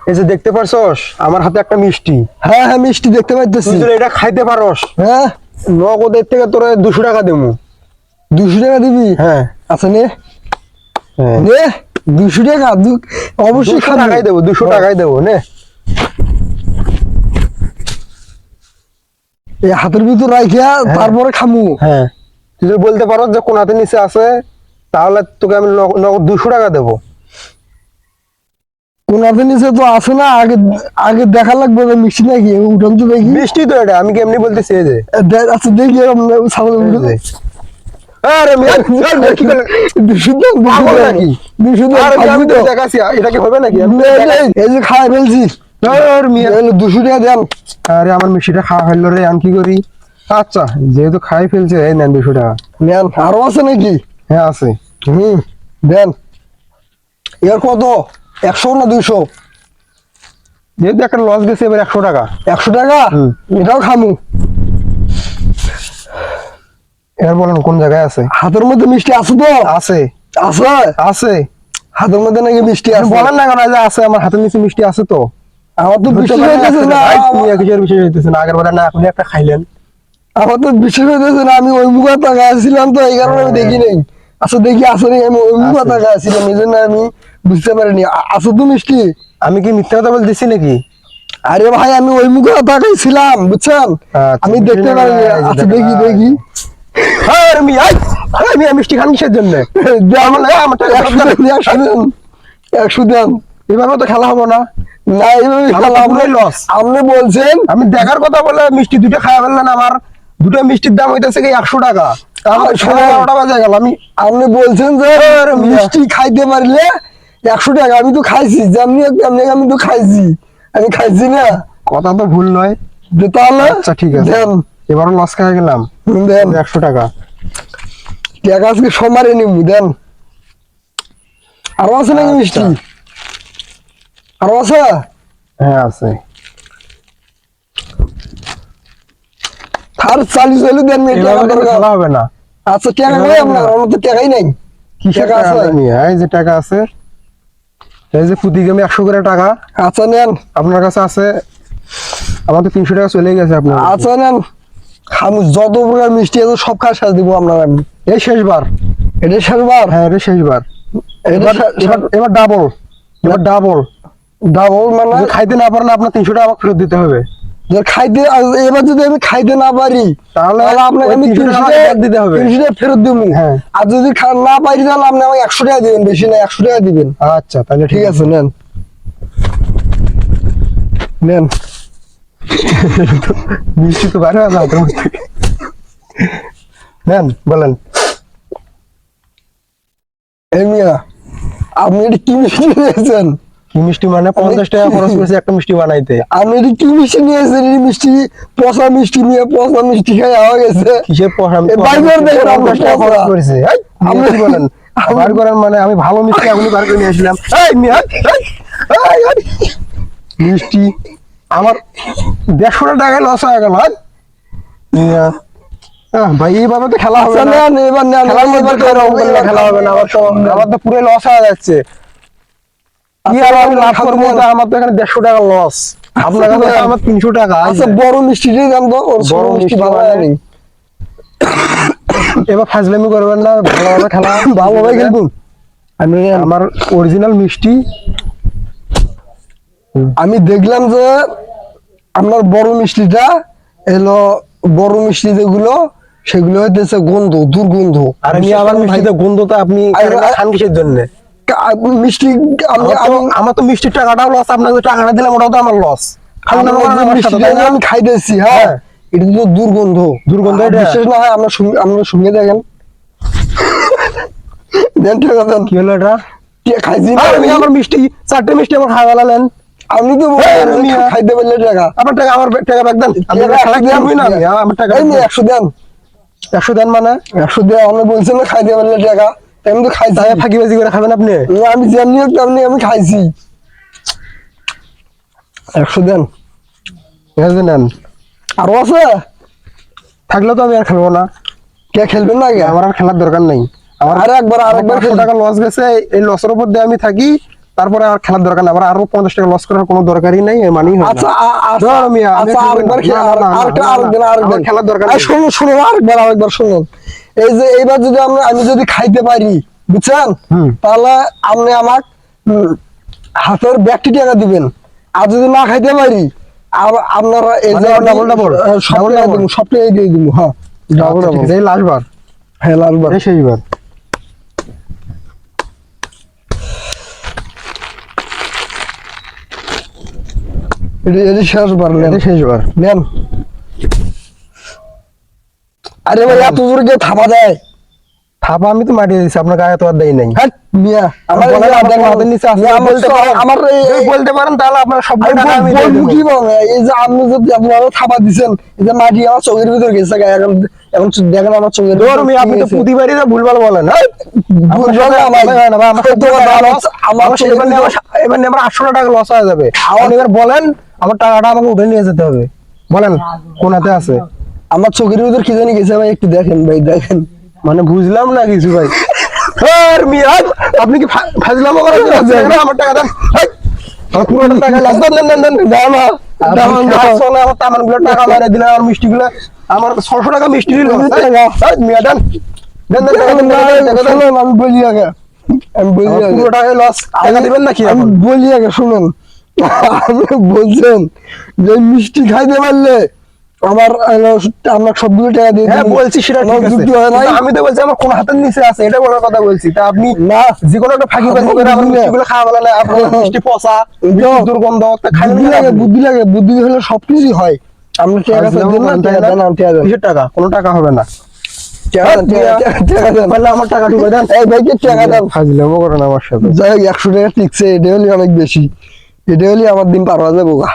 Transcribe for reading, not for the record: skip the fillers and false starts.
এই যে দেখতে পারছস আমার হাতে একটা মিষ্টি। হ্যাঁ হ্যাঁ মিষ্টি দেখতে পাইতেছি। তুই যদি এটা খাইতে পারস, হ্যাঁ নগদের থেকে তোর 200 টাকা দেবো। 200 টাকা দিবি? হ্যাঁ আচ্ছা নে হ্যাঁ, নে 200 টাকা অবশ্যই 200 টাকাই দেবো, 200 টাকাই দেবো নে। এই হাতের ভিতর রাখিয়া তারপরে খামু। হ্যাঁ, তুই যদি বলতে পারো যে কোন হাতে নিচে আছে, তাহলে তোকে আমি নগদ 200 টাকা দেবো। কোন হাতের নিচে তো আছে না, আগে আগে দেখা লাগবে যে মিষ্টি নাকি, উঠান তো দেখি। মিষ্টি তো এটা, আমি কেমনি বলতেছি এই যে। আচ্ছা দেখি ছাগল উঠে। আরে মিয়া, কি বলে? 200 দাম, পাগল 200 নাকি? 200 দাম আরে খাবি আমি তো তো? দেখাচ্ছি, এটা কি হবে নাকি? এই যে খাই ফেলছি। আর মিয়া, 200 টাকা দেন। আরে আমার মিষ্টিটা খাওয়া ফেললো রে, আমি কি করি? আচ্ছা, যেহেতু খাই ফেলছে, এই নেন 200 টাকা। নেন, আরো আছে নাকি? হ্যাঁ আছে। দেন। এর কত? 100 না 200? যেহেতু একটা লস গেছে, এবার 100 টাকা। 100 টাকা? এটাও খামু। এবার বলেন কোন জায়গায় আছে? হাতের মধ্যে মিষ্টি আছে তো? আছে আছে? আছে। হাতের মধ্যে নাকি মিষ্টি আছে? বলেন না কেন যে আছে, আমার হাতের নিচে মিষ্টি আছে তো। আমার তো বিশ্বাস হইতেছে না। কিসের বিষয় হইতেছে না? আগের বার না আপনি একটা খাইলেন। আমার তো বিশ্বাস হইতেছে না, আমি ওই মুখা টাকা আসছিলাম তো, এই কারণে আমি দেখি নাই। আচ্ছা দেখি আছে নাকি, আমি ওই মুখা টাকা আসছিলাম, এই জন্য আমি বুঝতে পারিনি। আছে তো মিষ্টি? আমি কি মিথ্যা কথা বলতেছি নাকি? আরে ভাই আমি ওই মুখে তাকাই ছিলাম, বুঝছেন? আমি দেখতে পারিনি। আচ্ছা দেখি দেখি। আরে মিয়া, আরে মিয়া, মিষ্টি খান কিসের জন্য? আমার 100 দেন। 100 দেন। এভাবে তো খেলা হবো না। না এইভাবে খেলা পুরোই লস। আপনি বলছেন। আমি দেখার কথা বলে মিষ্টি দুটো খাওয়া ফেললেন, আমার দুটো মিষ্টির দাম হইতেছে কি 100 টাকা। তাহলে 11:30 বাজে গেল। আপনি বলছেন যে মিষ্টি খাইতে পারলে 100 টাকা। আমি তো খাইছি, যেমনি তেমনি আমি তো খাইছি। আমি খাইছি না? কথা তো ভুল নয়। তাহলে আচ্ছা ঠিক আছে, দেন। এবারও লস খেয়ে গেলাম। দেন 100 টাকা। টাকা আজকে সোমবারে নিবো, দেন। আরো আছে নাকি আচ্ছা। মিষ্টি? আরো আছে? হ্যাঁ আছে। আর চালু দেন। এভাবে কিন্তু খেলা হবে না। আচ্ছা টাকা নাই আপনার? আমার তো টাকাই নাই। কিসের টাকা টাকা আছে? আছে? এই যে টাকা আছে, এই যে প্রতি গেমে 100 করে টাকা আচ্ছা নেন। আপনার কাছে আছে। আমার তো 300 টাকা চলে গেছে আপনার। আচ্ছা নেন, আমি যত প্রকার মিষ্টি আছে সব খাওয়া শেষ দিব আপনার। আমি এই শেষবার। এটা শেষবার? হ্যাঁ এটা শেষবার। এবার ডাবল। এবার ডাবল। ডাবল মানে? খাইতে না পারেন আপনার 300 টাকা আমাকে ফেরত দিতে হবে। খাইতে এবার যদি আমি খাইতে না পারি তাহলে আপনাকে আমি 300 টাকা দিতে হবে। 300 টাকা ফেরত দেবো। হ্যাঁ। আর যদি না পারি তাহলে আপনি আমাকে 100 টাকা দিবেন, বেশি না 100 টাকা দিবেন। আচ্ছা তাহলে ঠিক আছে নেন। নেন। মিষ্টি তো বাইরে আছে হাতের মধ্যে। নেন বলেন। এই মিয়া, আপনি এটা কি মিষ্টি নিয়েছেন? কি মিষ্টি মানে? 50 টাকা খরচ করেছি একটা মিষ্টি বানাইতে। আপনি এটা কি মিষ্টি নিয়েছেন? এই মিষ্টি পচা মিষ্টি নিয়ে পচা মিষ্টি খাই হওয়া গেছে। কিসের পয়সা? বাইরে দেখেন আপনার 50 টাকা খরচ পচা। করেছে। আপনি কি বলেন? বার করেন মানে আমি ভালো মিষ্টি আপনি বার করে নিয়ে আসলাম। এই মিয়া, মিষ্টি আমার 150 টাকা লস হয়ে গেল। মিয়া ভাই এইভাবে তো খেলা হবে না। নেন এবার নেন। খেলার মধ্যে তো এরকম করলে খেলা হবে না। আমার তো পুরো লস হয়ে যাচ্ছে। কি আর আমি লাভ করবো? আমার তো এখানে 150 টাকা লস। আপনার কাছে আমার 300 টাকা। আচ্ছা বড় মিষ্টিটাই দাম তো, ওর বড় মিষ্টি ভালো লাগে। এবার ফাজলামি করবেন না, ভালোভাবে খেলা। ভালোভাবে খেলবো আমি। আমার অরিজিনাল মিষ্টি। আমি দেখলাম যে আপনার বড় মিষ্টিটা এলো, বড় মিষ্টি যেগুলো সেগুলো হইতেছে গন্ধ, দুর্গন্ধ। আর আমি আমার মিষ্টিতে গন্ধটা আপনি খান কিসের জন্য? মিষ্টি আমার তো মিষ্টির টাকাটাও লস। আপনাকে টাকাটা দিলাম, ওটাও তো আমার লস। আমি খাইতেছি। হ্যাঁ এটা তো দুর্গন্ধ। দুর্গন্ধ এটা? বিশ্বাস না হয় আমরা শুনে দেখেন। দেন টাকা দেন। কি হলো এটা? খাইছি আমার মিষ্টি 4টে মিষ্টি আমার খাওয়া গেলেন। আপনি তো খাইতে পারলে টাকা। আমার টাকা, আমার টাকা ব্যাগ দেন। আমার টাকা 100 দেন। 100 দেন মানে? 100 দেন। আপনি বলছেন না খাইতে পারলে টাকা, আমি তো খাইছি। ফাঁকিবাজি করে খাবেন আপনি? আমি যেমনি হোক তেমনি আমি খাইছি। 100 দেন। নেন। আরো আছে? থাকলে তো আমি আর খেলবো না। কে খেলবেন না? আমার আর খেলার দরকার নেই। আমার আরেকবার 100 টাকা লস গেছে। এই লসের উপর দিয়ে আমি থাকি, তারপরে আর খেলার দরকার না, আবার আরো 50 টাকা লস করার কোনো দরকারই নাই, এর মানেই হয় না। আচ্ছা ধরো মিয়া, আমি আচ্ছা খেলবো আরেকবার না, না, না, না, না, আরেকবার আমার খেলার দরকার আর নেই। শুনুন শুনুন আরেকবার শুনুন। এই যে এইবার যদি আমি যদি খাইতে পারি, বুঝছেন, তাহলে আপনি আমার হাতের ব্যাগটি টাকা দিবেন। আর যদি না খাইতে পারি, আপনারা এই যে মানে double double? সব double টাকা double? দিব, সব টাকা দিয়ে দিব। হ্যাঁ ডাবল আচ্ছা, ঠিক ডাবল। আছে, এই লাস্ট বার, হ্যাঁ লালবার। এই শেষবার। এটা শেষবার নেন, এই শেষবার। নেন। আরে ভাই এত জোরে কেউ থাপা দেয়? থাপা আমি তো মারিয়ে দিছি, আপনার গায়ে তো আর দেই নাই। হ্যাঁ মিয়া, আমার বলেন, এই যে আপনার হাতের নিচে আছে, মিয়া, বলতে পারেন। আমার যদি বলতে পারেন তাহলে আপনার সব আমি টাকা আমি দিয়ে বলবো দেবো। কি বলে, এই যে আপনি যদি আপনারা থাপা দিচ্ছেন, এই যে মাটি আমার চোখের ভিতর গেছে গা, এখন এখন দেখেন আমার চোখের ভিতর ধরুন, কি আপনি তো হয়েছে। প্রতিবারই তো ভুলভাল বলেন। হ্যাঁ? আপনার ভুলভাল সাথে না ভাই, কথা হয় না ভাই, আমার সত্য সব কথা, টাকা আমার- loss, আমার আমার চোখের এবার নিয়ে ভিতর- এবার নিয়ে আমার 800 টাকা লস হয়ে যাবে। আপনি এবার বলেন, আমার টাকাটা আমাকে উঠে নিয়ে যেতে হবে। বলেন কোন হাতে আছে? আমার চোখের ভিতর কি জানি গেছে ভাই, একটু দেখেন ভাই, দেখেন। মানে বুঝলাম না কিছু ভাই। আর মিয়া, আপনি কি ফাজলামো করার জন্য আসছেন? আমার টাকা দেন। হেই, আমার পুরোটা টাকা লস দেন, দেন, দেন, দেন। দাও না, দাও আপনি না। খেলার সময় আমার তামানগুলো টাকা মেরে দিলেন, আমার মিষ্টিগুলো, আমার 600 টাকা মিষ্টি দিল। হেই, মিয়া দেন, দেন, দেন, টাকা দেন, টাকা দেন, টাকা দেন। শুনুন, আমি বলি আগে, আমি বলি আমার আগে। পুরো টাকাই লস, টাকা দিবেন নাকি আমি এখন? বলি আগে শুনুন। আপনি বলছেন যে মিষ্টি খাইতে পারলে আমার সবগুলো টাকা দিয়ে হ্যাঁ দিবেন। বলছি, সেটা আমার ঠিক আছে, যুক্তি হয় নাই। কিন্তু আমি তো বলছি আমার কোন হাতের নিচে আছে, এটা বলার কথা বলছি। তা আপনি না, যে কোনো একটা ফাঁকি বাজি করে আমার মিষ্টিগুলো খাওয়া বলে না, আপনার মিষ্টি পচা, মিষ্টি দুর্গন্ধ, তা খাইলেন বুদ্ধি কেন লাগে, আপনি? বুদ্ধি লাগে, বুদ্ধি হলে সবকিছুই হয়। আপনি টাকা ফাজলামো দেন না, করেন, টাকা তাই না? দেন, টাকা দেন। কিসের টাকা? কোনো টাকা হবে না। টাকা দেন, টাকা দেন। পারলে আমার টাকা ঢুকে দেন। এই ভাইকে টাকা দেন। ফাজলামো করেন আমার সাথে। যাই হোক 100 টাকা টিকছে, এটা হলে অনেক বেশি। এটা হলে আমার দিন পার হয়ে যাবো গা।